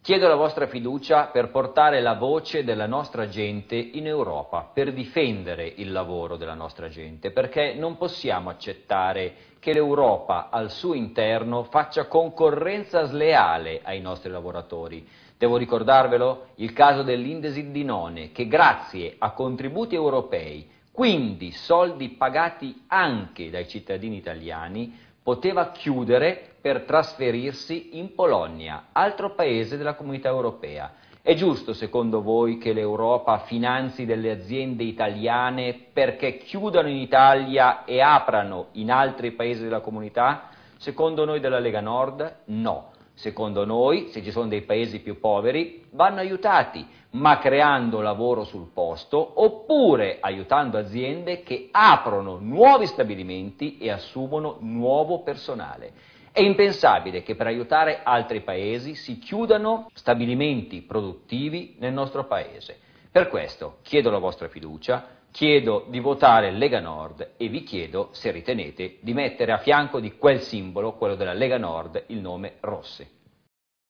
Chiedo la vostra fiducia per portare la voce della nostra gente in Europa, per difendere il lavoro della nostra gente, perché non possiamo accettare che l'Europa al suo interno faccia concorrenza sleale ai nostri lavoratori. Devo ricordarvelo? Il caso dell'Indesit di None, che grazie a contributi europei, quindi soldi pagati anche dai cittadini italiani, poteva chiudere per trasferirsi in Polonia, altro paese della Comunità Europea. È giusto, secondo voi, che l'Europa finanzi delle aziende italiane perché chiudano in Italia e aprano in altri paesi della Comunità? Secondo noi della Lega Nord, no. Secondo noi, se ci sono dei paesi più poveri, vanno aiutati, ma creando lavoro sul posto oppure aiutando aziende che aprono nuovi stabilimenti e assumono nuovo personale. È impensabile che per aiutare altri paesi si chiudano stabilimenti produttivi nel nostro paese. Per questo chiedo la vostra fiducia, chiedo di votare Lega Nord e vi chiedo se ritenete di mettere a fianco di quel simbolo, quello della Lega Nord, il nome Rossi.